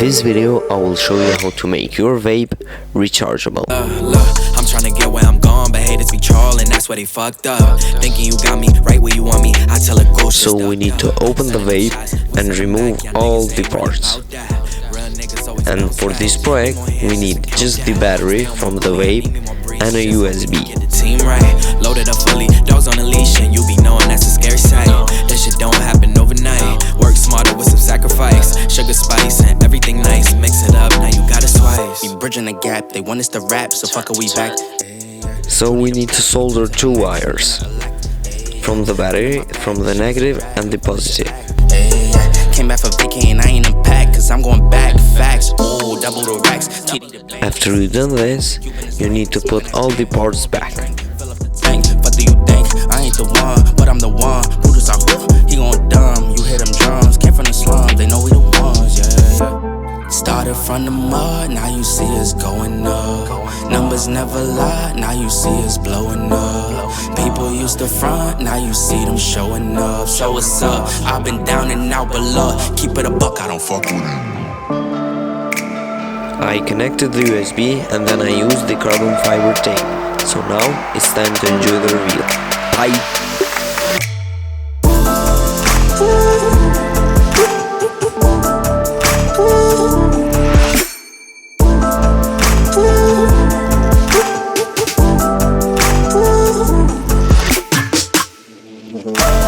this video I will show you how to make your vape rechargeable. Look, I'm trying to get where I'm going, but haters be trolling, that's where they fucked up. Thinking you got me right where you want me, I tell a ghost. So we need to open the vape and remove all the parts. And for this project we need just the battery from the vape and a USB. Team right, loaded up fully, dogs on a leash, and you be knowing that's a scary sight. That shit don't happen overnight. Work smarter with some sacrifice, sugar, spice, and everything nice. Mix it up, now you gotta slice. We bridging the gap, they want us to rap, so fuck are we back? So we need to solder two wires from the battery, from the negative and the positive. Came back for vacation, I ain't unpacked, cause I'm going back, facts, ooh, double the racks. After you done this, you need to put all the parts back. What do you think? I ain't the one, but I'm the one. Brutus out, he gon' dumb. You hear them drums, came from the slums, they know we the ones, yeah. Started from the mud, now you see us going up. Numbers never lie, now you see us blowing up. People used to front, now you see them showing up. So what's up? I've been down and out, but look, keep it a buck, I don't fuck with it. I connected the USB and then I used the carbon fiber tape. So now it's time to enjoy the reveal. Bye! Oh,